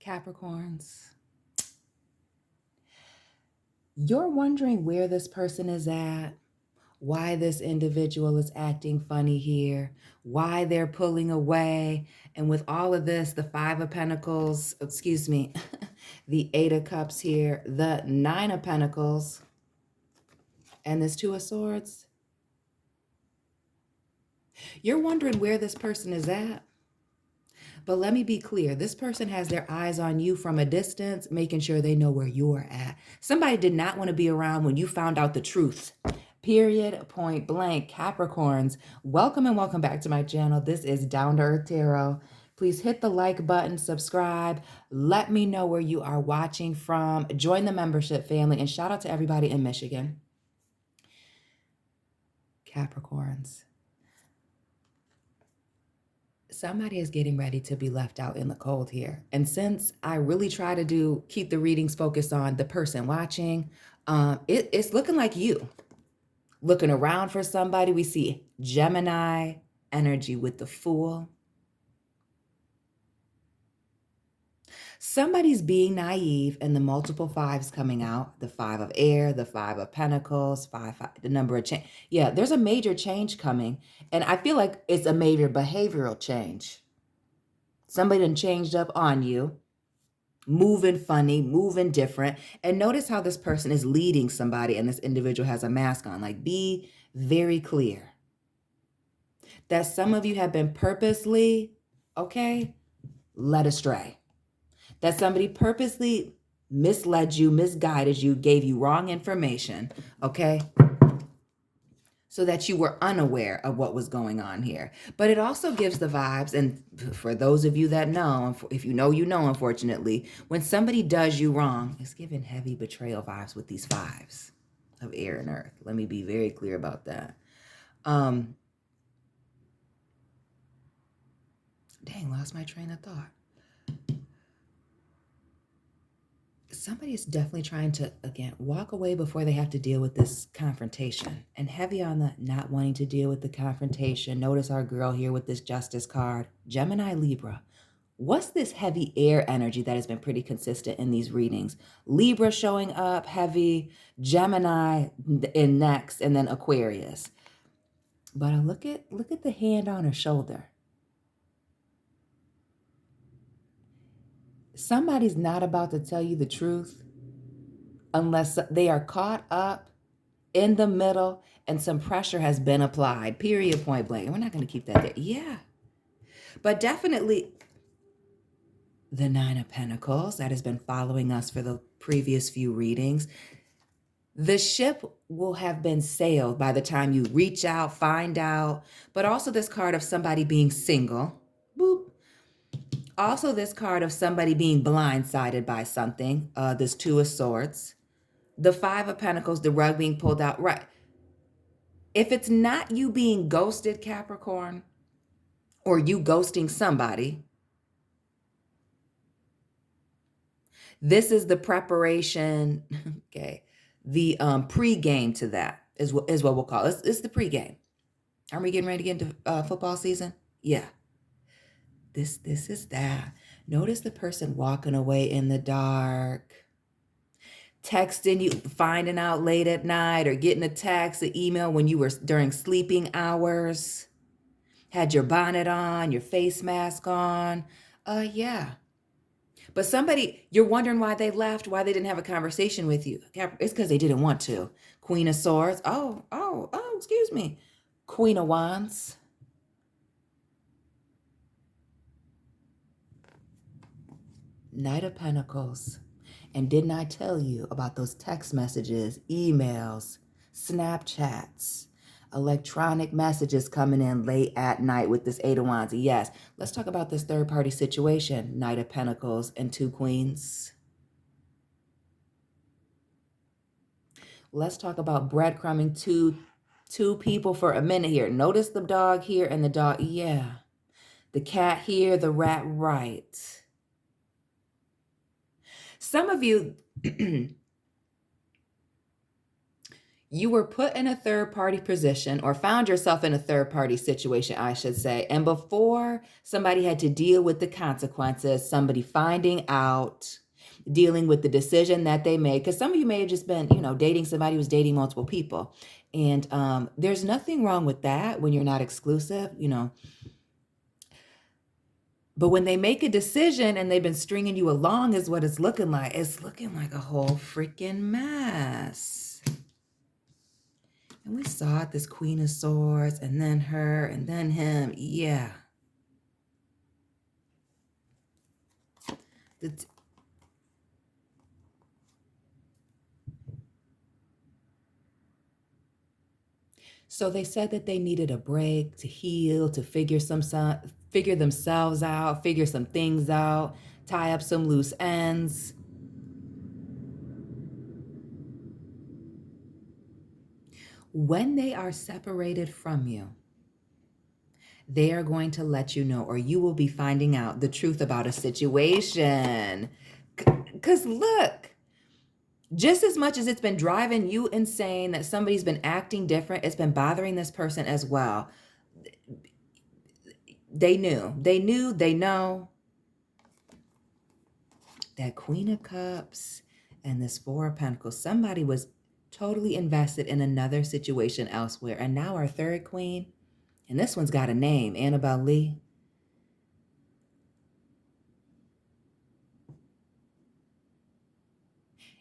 Capricorns, you're wondering where this person is at, why this individual is acting funny here, why they're pulling away. And with all of this, the Five of Pentacles, excuse me, the Eight of Cups here, the Nine of Pentacles, and this Two of Swords, you're wondering where this person is at. But let me be clear, this person has their eyes on you from a distance, making sure they know where you're at. Somebody did not want to be around when you found out the truth. Period, point blank. Capricorns, welcome and welcome back to my channel. This is Down to Earth Tarot. Please hit the like button, subscribe. Let me know where you are watching from. Join the membership family, and shout out to everybody in Michigan. Capricorns, somebody is getting ready to be left out in the cold here. And since I really try to keep the readings focused on the person watching, it's looking like you. Looking around for somebody, we see Gemini energy with the Fool. Somebody's being naive, and the multiple fives coming out. The Five of Air, the Five of Pentacles, the number of change. Yeah, there's a major change coming. And I feel like it's a major behavioral change. Somebody done changed up on you, moving funny, moving different. And notice how this person is leading somebody, and this individual has a mask on. Like, be very clear that some of you have been purposely, led astray. That somebody purposely misled you, misguided you, gave you wrong information, so that you were unaware of what was going on here. But it also gives the vibes, and for those of you that know, if you know, unfortunately, when somebody does you wrong, it's giving heavy betrayal vibes with these fives of air and earth. Let me be very clear about that. Dang, lost my train of thought. Somebody is definitely trying to, again, walk away before they have to deal with this confrontation. And heavy on the not wanting to deal with the confrontation. Notice our girl here with this Justice card. Gemini, Libra. What's this heavy air energy that has been pretty consistent in these readings? Libra showing up heavy, Gemini in next, and then Aquarius. But look at the hand on her shoulder. Somebody's not about to tell you the truth unless they are caught up in the middle and some pressure has been applied, period, point blank. And we're not going to keep that there. Yeah. But definitely the Nine of Pentacles that has been following us for the previous few readings. The ship will have been sailed by the time you reach out, find out, but also this card of somebody being single. Boop. Also, this card of somebody being blindsided by something, this Two of Swords. The Five of Pentacles, the rug being pulled out. Right. If it's not you being ghosted, Capricorn, or you ghosting somebody, this is the preparation, the pre-game to that is what we'll call it. It's the pre-game. Are we getting ready to get into football season? Yeah. This is that. Notice the person walking away in the dark, texting you, finding out late at night, or getting a text, an email when you were during sleeping hours, had your bonnet on, your face mask on. Yeah. But somebody, you're wondering why they left, why they didn't have a conversation with you. It's because they didn't want to. Queen of Swords. Oh, excuse me. Queen of Wands. Knight of Pentacles. And didn't I tell you about those text messages, emails, Snapchats, electronic messages coming in late at night with this Eight of Wands? Yes, let's talk about this third-party situation. Knight of Pentacles and Two Queens. Let's talk about breadcrumbing two people for a minute here. Notice the dog here and the dog, yeah. The cat here, the rat right. Some of you, You were put in a third party position, or found yourself in a third party situation, I should say. And before somebody had to deal with the consequences, somebody finding out, dealing with the decision that they made, because some of you may have just been, dating somebody who was dating multiple people. And there's nothing wrong with that when you're not exclusive, But when they make a decision and they've been stringing you along, is what it's looking like. It's looking like a whole freaking mess. And we saw it, this Queen of Swords, and then her, and then him. Yeah. So they said that they needed a break to heal, to figure themselves out, figure some things out, tie up some loose ends. When they are separated from you, they are going to let you know, or you will be finding out the truth about a situation. Because look, just as much as it's been driving you insane that somebody's been acting different, it's been bothering this person as well. They know. That Queen of Cups and this Four of Pentacles, somebody was totally invested in another situation elsewhere. And now our third queen, and this one's got a name, Annabelle Lee.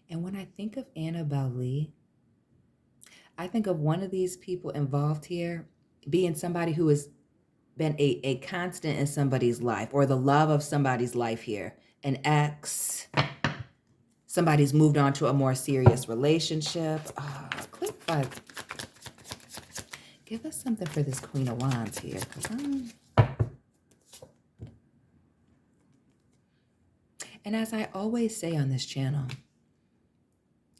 And when I think of Annabelle Lee, I think of one of these people involved here being somebody who has been a constant in somebody's life, or the love of somebody's life here. An ex, somebody's moved on to a more serious relationship. Click 5. Give us something for this Queen of Wands here. And as I always say on this channel,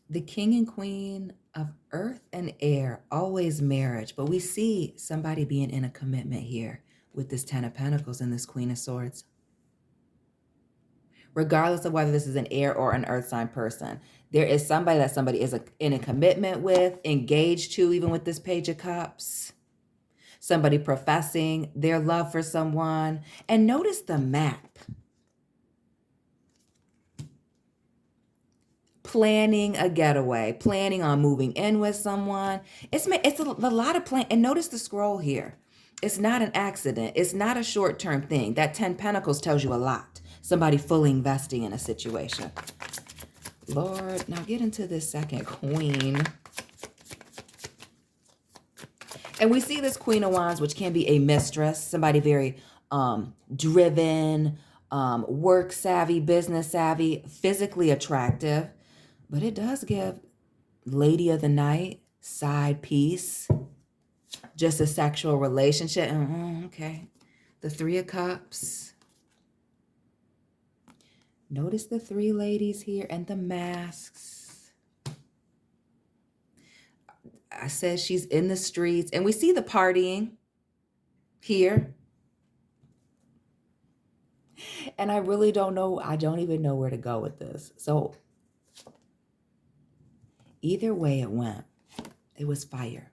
the king and queen of earth and air, always marriage. But we see somebody being in a commitment here with this Ten of Pentacles and this Queen of Swords. Regardless of whether this is an air or an earth sign person, there is somebody that somebody is in a commitment with, engaged to, even with this Page of Cups. Somebody professing their love for someone. And notice the map. Planning a getaway, planning on moving in with someone. It's a lot of plan. And notice the scroll here. It's not an accident. It's not a short-term thing. That 10 Pentacles tells you a lot. Somebody fully investing in a situation. Lord, now get into this second queen. And we see this Queen of Wands, which can be a mistress, somebody very driven, work savvy, business savvy, physically attractive. But it does give Lady of the Night, side piece, just a sexual relationship. Okay. The Three of Cups. Notice the three ladies here and the masks. I said she's in the streets. And we see the partying here. And I really don't know. I don't even know where to go with this. So either way it went, it was fire.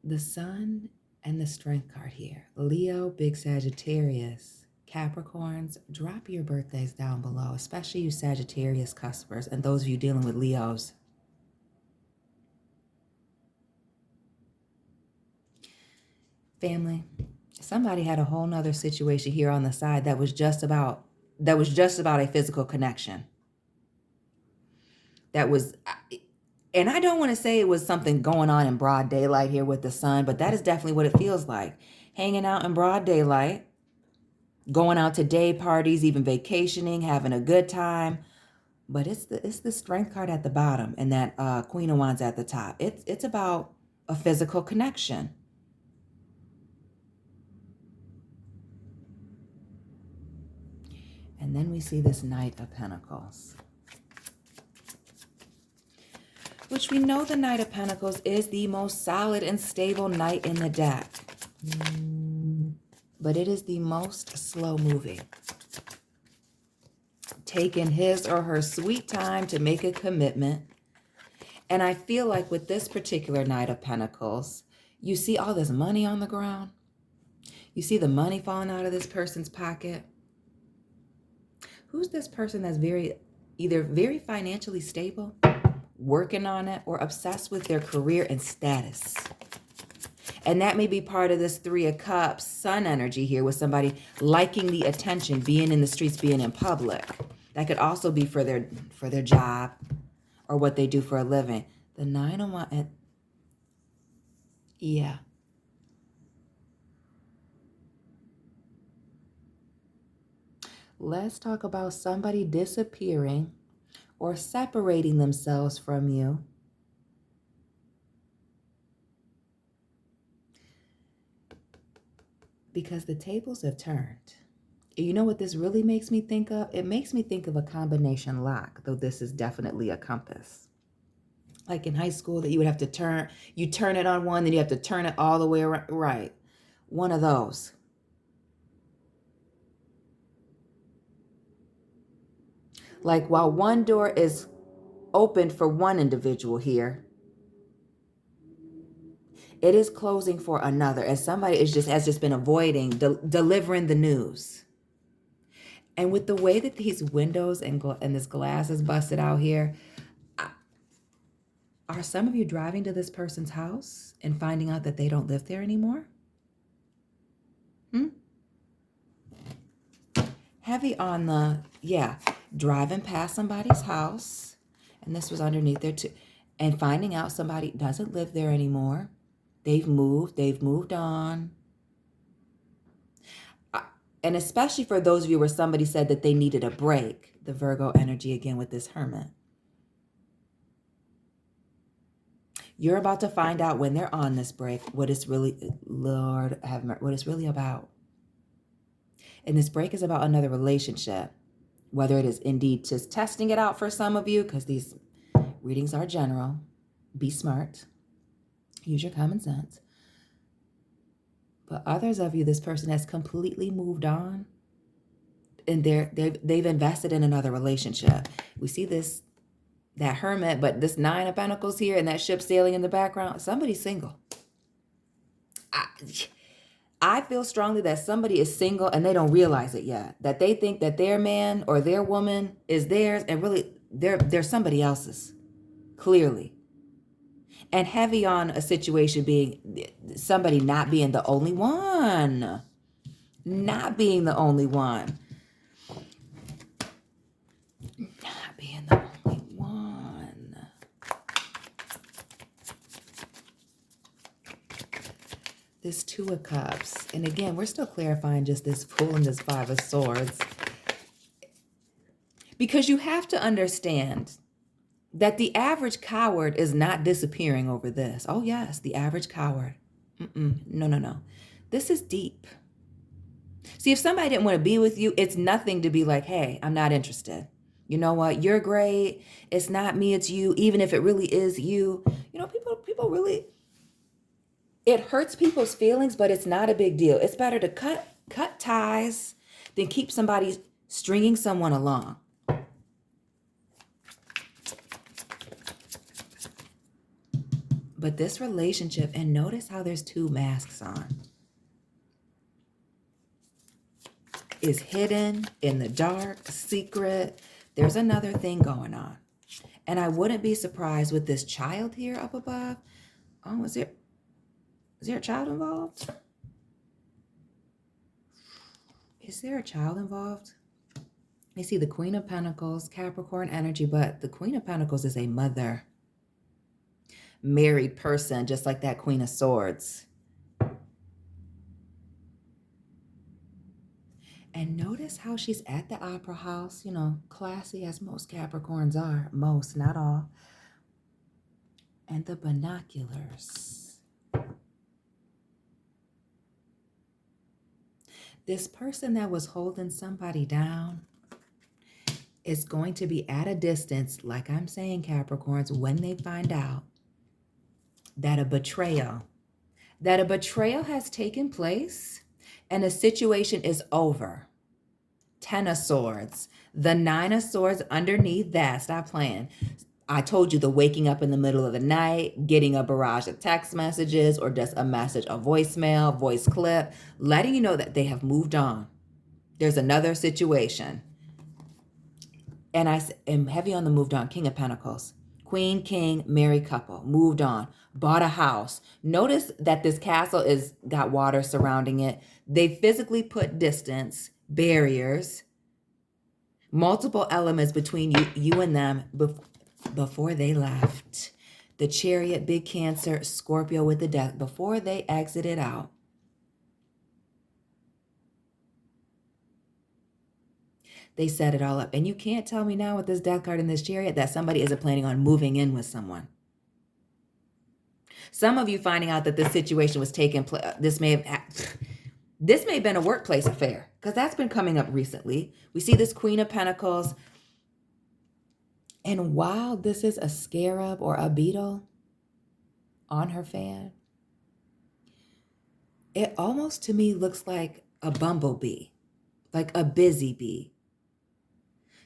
The Sun and the Strength card here. Leo, Big Sagittarius, Capricorns, drop your birthdays down below, especially you Sagittarius cuspers and those of you dealing with Leos. Family, somebody had a whole nother situation here on the side that was just about a physical connection. That was, and I don't want to say it was something going on in broad daylight here with the Sun, but that is definitely what it feels like. Hanging out in broad daylight, going out to day parties, even vacationing, having a good time. But it's the Strength card at the bottom and that Queen of Wands at the top. It's about a physical connection. And then we see this Knight of Pentacles, which we know the Knight of Pentacles is the most solid and stable knight in the deck. But it is the most slow moving. Taking his or her sweet time to make a commitment. And I feel like with this particular Knight of Pentacles, you see all this money on the ground. You see the money falling out of this person's pocket. Who's this person that's either very financially stable, working on it, or obsessed with their career and status? And that may be part of this Three of Cups sun energy here, with somebody liking the attention, being in the streets, being in public. That could also be for their job or what they do for a living. The 9 of Wands, yeah. Let's talk about somebody disappearing or separating themselves from you. Because the tables have turned. You know what this really makes me think of? It makes me think of a combination lock, though this is definitely a compass. Like in high school that you would have to turn it on one, then you have to turn it all the way around. Right. One of those. Like while one door is open for one individual here, it is closing for another, and somebody has just been avoiding delivering the news. And with the way that these windows and this glass is busted out here, are some of you driving to this person's house and finding out that they don't live there anymore? Heavy on the, driving past somebody's house, and this was underneath there too, and finding out somebody doesn't live there anymore. They've moved on. And especially for those of you where somebody said that they needed a break, the Virgo energy again with this Hermit. You're about to find out when they're on this break what it's really, Lord have mercy, what it's really about. And this break is about another relationship, whether it is indeed just testing it out for some of you, because these readings are general. Be smart. Use your common sense. But others of you, this person has completely moved on, and they've invested in another relationship. We see that Hermit, but this 9 of Pentacles here and that ship sailing in the background. Somebody's single. I feel strongly that somebody is single and they don't realize it yet. That they think that their man or their woman is theirs, and really they're somebody else's, clearly. And heavy on a situation being somebody not being the only one. Not being the only one. Not being the only one. This 2 of Cups. And again, we're still clarifying just this Fool and this 5 of Swords. Because you have to understand that the average coward is not disappearing over this. Oh, yes, the average coward. No. This is deep. See, if somebody didn't want to be with you, it's nothing to be like, hey, I'm not interested. You know what? You're great. It's not me, it's you. Even if it really is you. You know, people really, it hurts people's feelings, but it's not a big deal. It's better to cut ties than keep somebody stringing someone along. But this relationship, and notice how there's 2 masks on, is hidden, in the dark, secret. There's another thing going on. And I wouldn't be surprised with this child here up above. Oh, is there a child involved? Is there a child involved? You see the Queen of Pentacles, Capricorn energy, but the Queen of Pentacles is a mother. Married person, just like that Queen of Swords. And notice how she's at the opera house, you know, classy as most Capricorns are. Most, not all. And the binoculars. This person that was holding somebody down is going to be at a distance, like I'm saying, Capricorns, when they find out that a betrayal has taken place and a situation is over. 10 of Swords, the 9 of Swords underneath that. Stop playing. I told you the waking up in the middle of the night, getting a barrage of text messages or just a message, a voicemail, voice clip, letting you know that they have moved on. There's another situation. And I am heavy on the moved on. King of Pentacles. Queen, king, married couple. Moved on. Bought a house. Notice that this castle is got water surrounding it. They physically put distance, barriers, multiple elements between you and them before they left. The Chariot, big Cancer, Scorpio with the Death, before they exited out. They set it all up. And you can't tell me now with this Death card and this Chariot that somebody isn't planning on moving in with someone. Some of you finding out that this situation was taking place, this may have been a workplace affair, because that's been coming up recently. We see this Queen of Pentacles. And while this is a scarab or a beetle on her fan, it almost to me looks like a bumblebee, like a busy bee.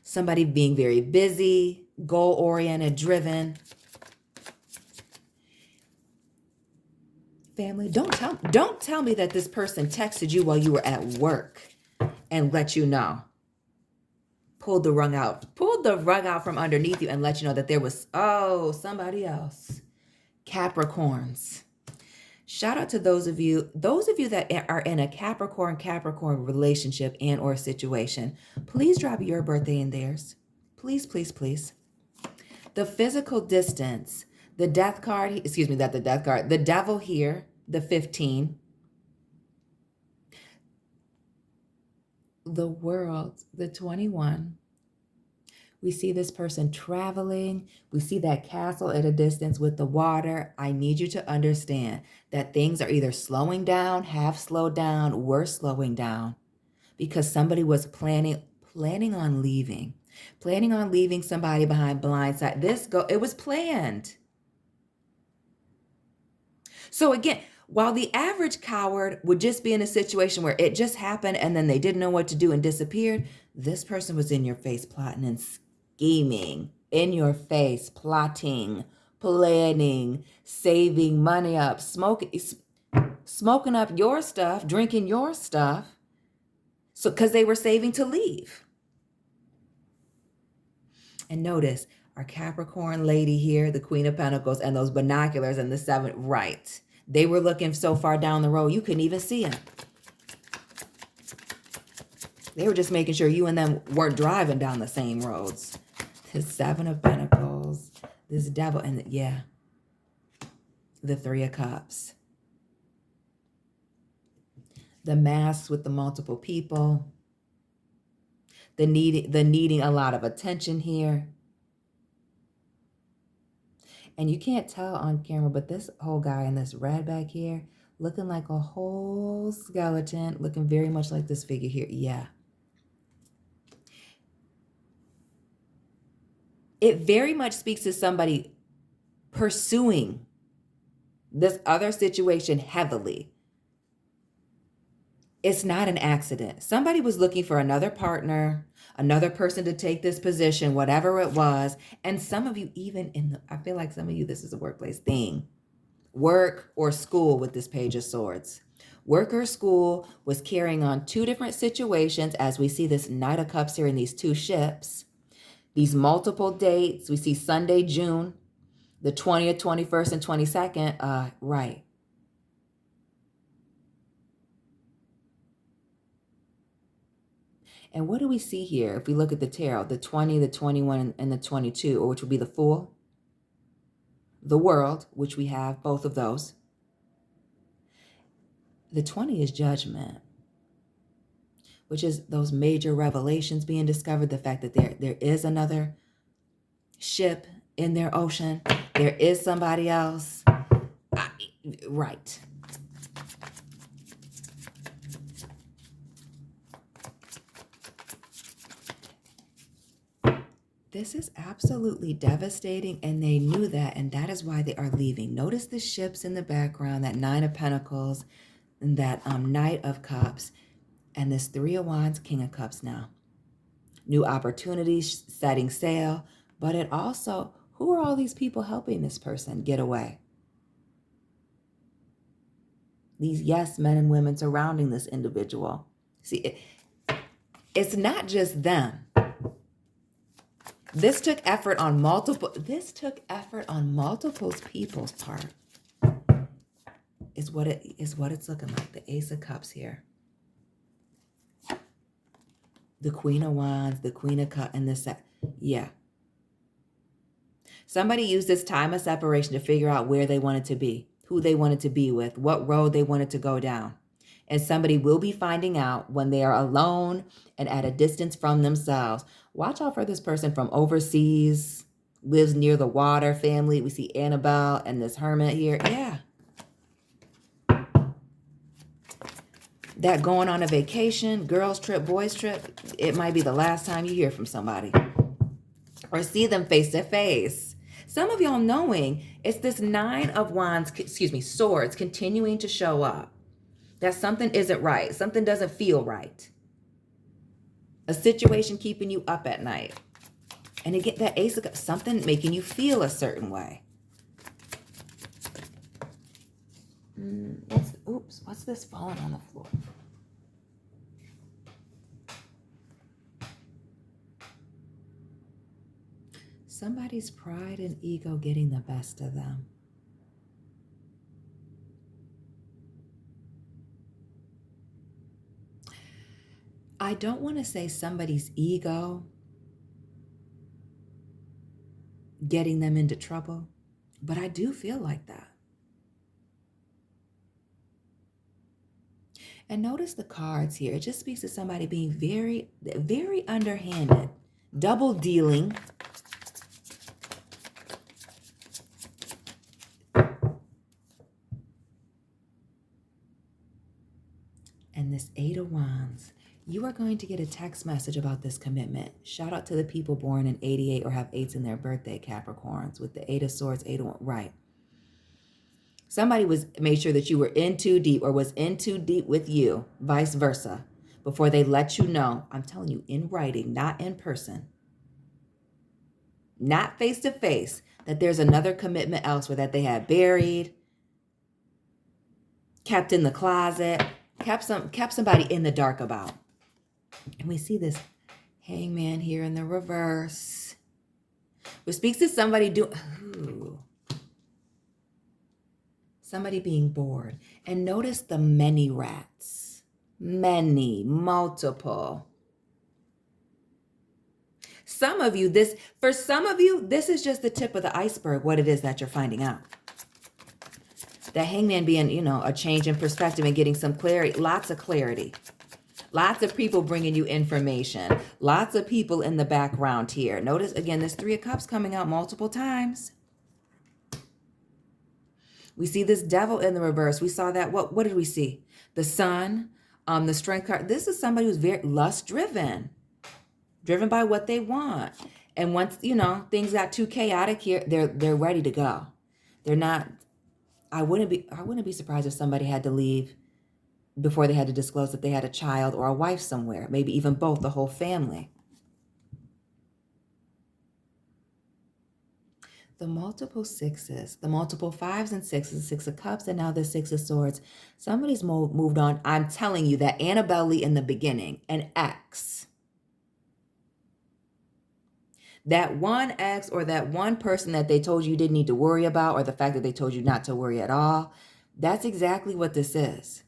Somebody being very busy, goal-oriented, driven. Family, don't tell me that this person texted you while you were at work and let you know. Pulled the rug out from underneath you and let you know that there was, somebody else. Capricorns. Shout out to those of you that are in a Capricorn relationship and or situation. Please drop your birthday in theirs. Please, please, please. The physical distance, the death card, the devil here, the 15. The world, the 21. We see this person traveling. We see that castle at a distance with the water. I need you to understand that things are either slowing down, have slowed down, were slowing down, because somebody was planning on leaving somebody behind blindside. It was planned. So again, while the average coward would just be in a situation where it just happened and then they didn't know what to do and disappeared, this person was in your face plotting and scheming, in your face, plotting, planning, saving money up, smoking up your stuff, drinking your stuff, so because they were saving to leave. And notice our Capricorn lady here, the Queen of Pentacles, and those binoculars and the 7, right. They were looking so far down the road, you couldn't even see them. They were just making sure you and them weren't driving down the same roads. The 7 of Pentacles, this devil, and the 3 of Cups. The masks with the multiple people. The needing a lot of attention here. And you can't tell on camera, but this whole guy in this red back here, looking like a whole skeleton, looking very much like this figure here. Yeah. It very much speaks to somebody pursuing this other situation heavily. It's not an accident. Somebody was looking for another partner, another person to take this position, whatever it was. And some of you, I feel like some of you, this is a workplace thing. Work or school with this Page of Swords. Work or school was carrying on 2 different situations, as we see this Knight of Cups here in these 2 ships. These multiple dates. We see Sunday, June, the 20th, 21st, and 22nd. Right. And what do we see here? If we look at the tarot, the 20, the 21, and the 22, or which would be the Fool, the World, which we have both of those. The 20 is Judgment, which is those major revelations being discovered, the fact that there is another ship in their ocean. There is somebody else. Right. This is absolutely devastating, and they knew that, and that is why they are leaving. Notice the ships in the background, that 9 of Pentacles, and that Knight of Cups, and this 3 of Wands, King of Cups now. New opportunities, setting sail, but it also, Who are all these people helping this person get away? These yes men and women surrounding this individual. See, it's not just them. This took effort on multiple people's part. Is what it's looking like. The Ace of Cups here. The Queen of Wands, the Queen of Cups, and this. Yeah. Somebody used this time of separation to figure out where they wanted to be, who they wanted to be with, what road they wanted to go down. And somebody will be finding out when they are alone and at a distance from themselves. Watch out for this person from overseas, lives near the water family. We see Annabelle and this hermit here. Yeah. That going on a vacation, girls trip, boys trip, it might be the last time you hear from somebody or see them face to face. Some of y'all knowing it's this Nine of Wands, Swords continuing to show up. That something isn't right. Something doesn't feel right. A situation keeping you up at night. And again, that Ace of Cups, something making you feel a certain way. What's this falling on the floor? Somebody's pride and ego getting the best of them. I don't want to say somebody's ego getting them into trouble, but I do feel like that. And notice the cards here. It just speaks to somebody being very, very underhanded, double dealing. And this Eight of Wands. You are going to get a text message about this commitment. Shout out to the people born in 88 or have 8s in their birthday, Capricorns, with the Eight of Swords, 8 of Wands. Right. Somebody made sure that you were in too deep or was in too deep with you, vice versa, before they let you know. I'm telling you, in writing, not in person, not face to face, that there's another commitment elsewhere that they had buried, kept in the closet, kept somebody in the dark about. And we see this Hangman here in the reverse, which speaks to somebody somebody being bored. And notice the many rats. Many, multiple. For some of you, this is just the tip of the iceberg, what it is that you're finding out. The Hangman being, a change in perspective and getting some clarity, lots of clarity. Lots of people bringing you information. Lots of people in the background here. Notice, again, this Three of Cups coming out multiple times. We see this Devil in the reverse. We saw that. What did we see? The Sun, the Strength card. This is somebody who's very lust-driven. Driven by what they want. And once, things got too chaotic here, they're ready to go. They're not... I wouldn't be surprised if somebody had to leave before they had to disclose that they had a child or a wife somewhere, maybe even both, the whole family. The multiple sixes, the multiple 5s and 6s, 6 of Cups, and now the 6 of Swords. Somebody's moved on. I'm telling you that Annabelle in the beginning, an ex. That one ex or that one person that they told you didn't need to worry about, or the fact that they told you not to worry at all, that's exactly what this is.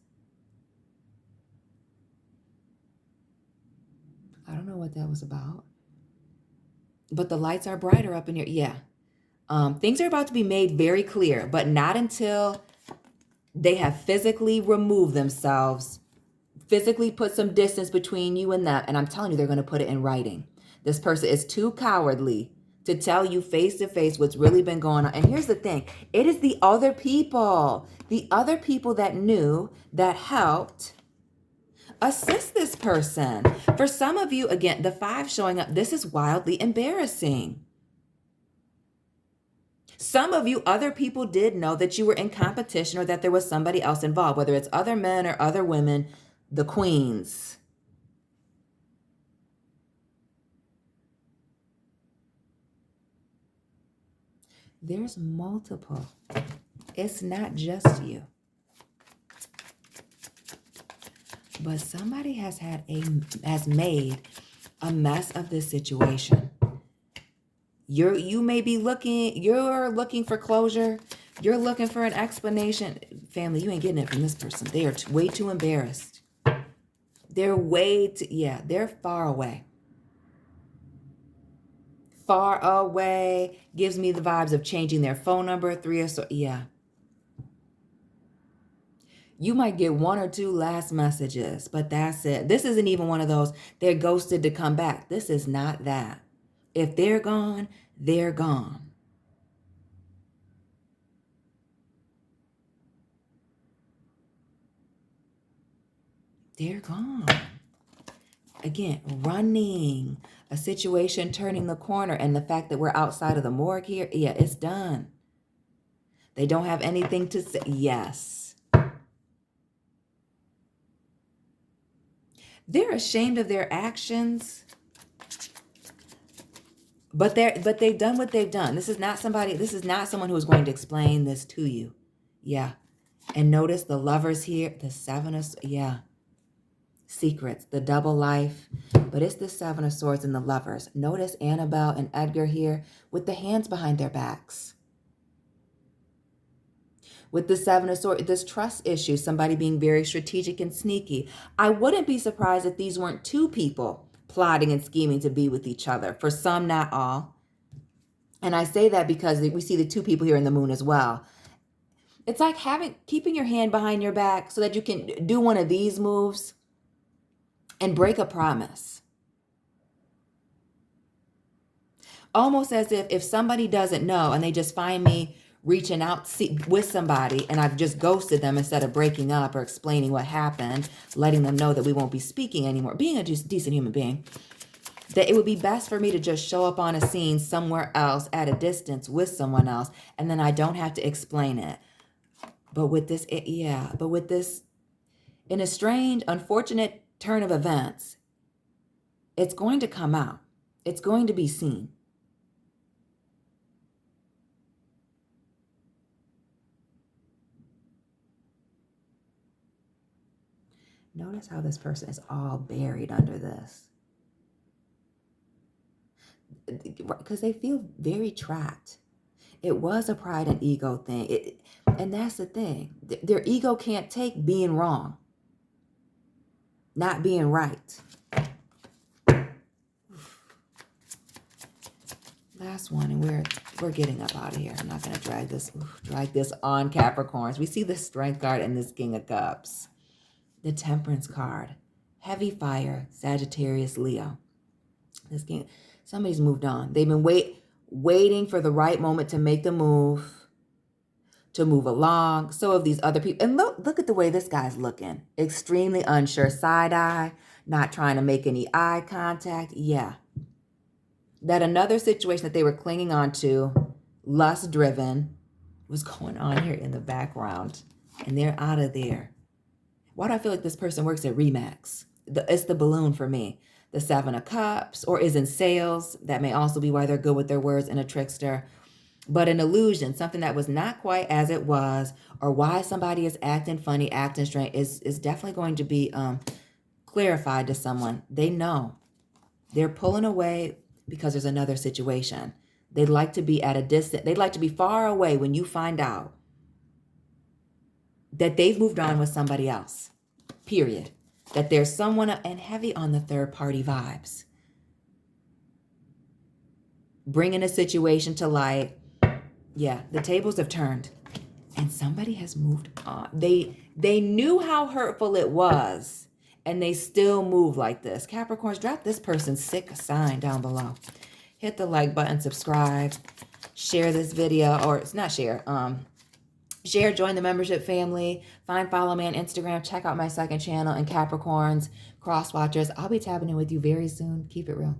I don't know what that was about. But the lights are brighter up in here. Yeah. Things are about to be made very clear, but not until they have physically removed themselves, physically put some distance between you and them. And I'm telling you, they're going to put it in writing. This person is too cowardly to tell you face to face what's really been going on. And here's the thing. It is the other people that knew, that helped assist this person. For some of you, again, the 5 showing up, this is wildly embarrassing. Some of you, other people did know that you were in competition or that there was somebody else involved, whether it's other men or other women, the queens. There's multiple. It's not just you. But somebody has made a mess of this situation. You're looking for closure. You're looking for an explanation. Family, you ain't getting it from this person. They are way too embarrassed. They're they're far away. Far away gives me the vibes of changing their phone number, 3 or so. Yeah. You might get 1 or 2 last messages, but that's it. This isn't even one of those, they're ghosted to come back. This is not that. If they're gone, they're gone. They're gone. Again, running, a situation turning the corner, and the fact that we're outside of the morgue here, yeah, it's done. They don't have anything to say. Yes. They're ashamed of their actions. But they've done what they've done. This is not someone who is going to explain this to you. Yeah. And notice the lovers here, the 7 of, yeah. Secrets, the double life, but it's the 7 of Swords and the lovers. Notice Annabelle and Edgar here with the hands behind their backs. With the 7 of Swords, this trust issue, somebody being very strategic and sneaky. I wouldn't be surprised if these weren't 2 people plotting and scheming to be with each other. For some, not all. And I say that because we see the 2 people here in the moon as well. It's like keeping your hand behind your back so that you can do one of these moves and break a promise. Almost as if somebody doesn't know and they just find me reaching out with somebody and I've just ghosted them instead of breaking up or explaining what happened, letting them know that we won't be speaking anymore, being a decent human being, that it would be best for me to just show up on a scene somewhere else at a distance with someone else, and then I don't have to explain it. But with this, in a strange, unfortunate turn of events, it's going to come out. It's going to be seen. Notice how this person is all buried under this. Because they feel very trapped. It was a pride and ego thing. And that's the thing. Their ego can't take being wrong. Not being right. Last one, and we're getting up out of here. I'm not going to drag this on, Capricorns. We see the Strength card and this King of Cups. The Temperance card. Heavy fire, Sagittarius, Leo. This King, somebody's moved on. They've been waiting for the right moment to make the move, to move along. So have these other people. And look at the way this guy's looking. Extremely unsure, side eye, not trying to make any eye contact. Yeah. That another situation that they were clinging on to, lust driven, was going on here in the background. And they're out of there. Why do I feel like this person works at Remax? It's the balloon for me. The 7 of Cups, or is in sales. That may also be why they're good with their words, and a trickster. But an illusion, something that was not quite as it was, or why somebody is acting funny, acting strange, is definitely going to be clarified to someone. They know. They're pulling away because there's another situation. They'd like to be at a distance. They'd like to be far away when you find out that they've moved on with somebody else. Period. That there's someone, and heavy on the third party vibes. Bringing a situation to light. Yeah, the tables have turned. And somebody has moved on. They knew how hurtful it was. And they still move like this. Capricorns, drop this person's sick sign down below. Hit the like button, subscribe, share this video, or it's not share, share, join the membership family, follow me on Instagram, check out my second channel, and Capricorns, Cross Watchers. I'll be tapping in with you very soon. Keep it real.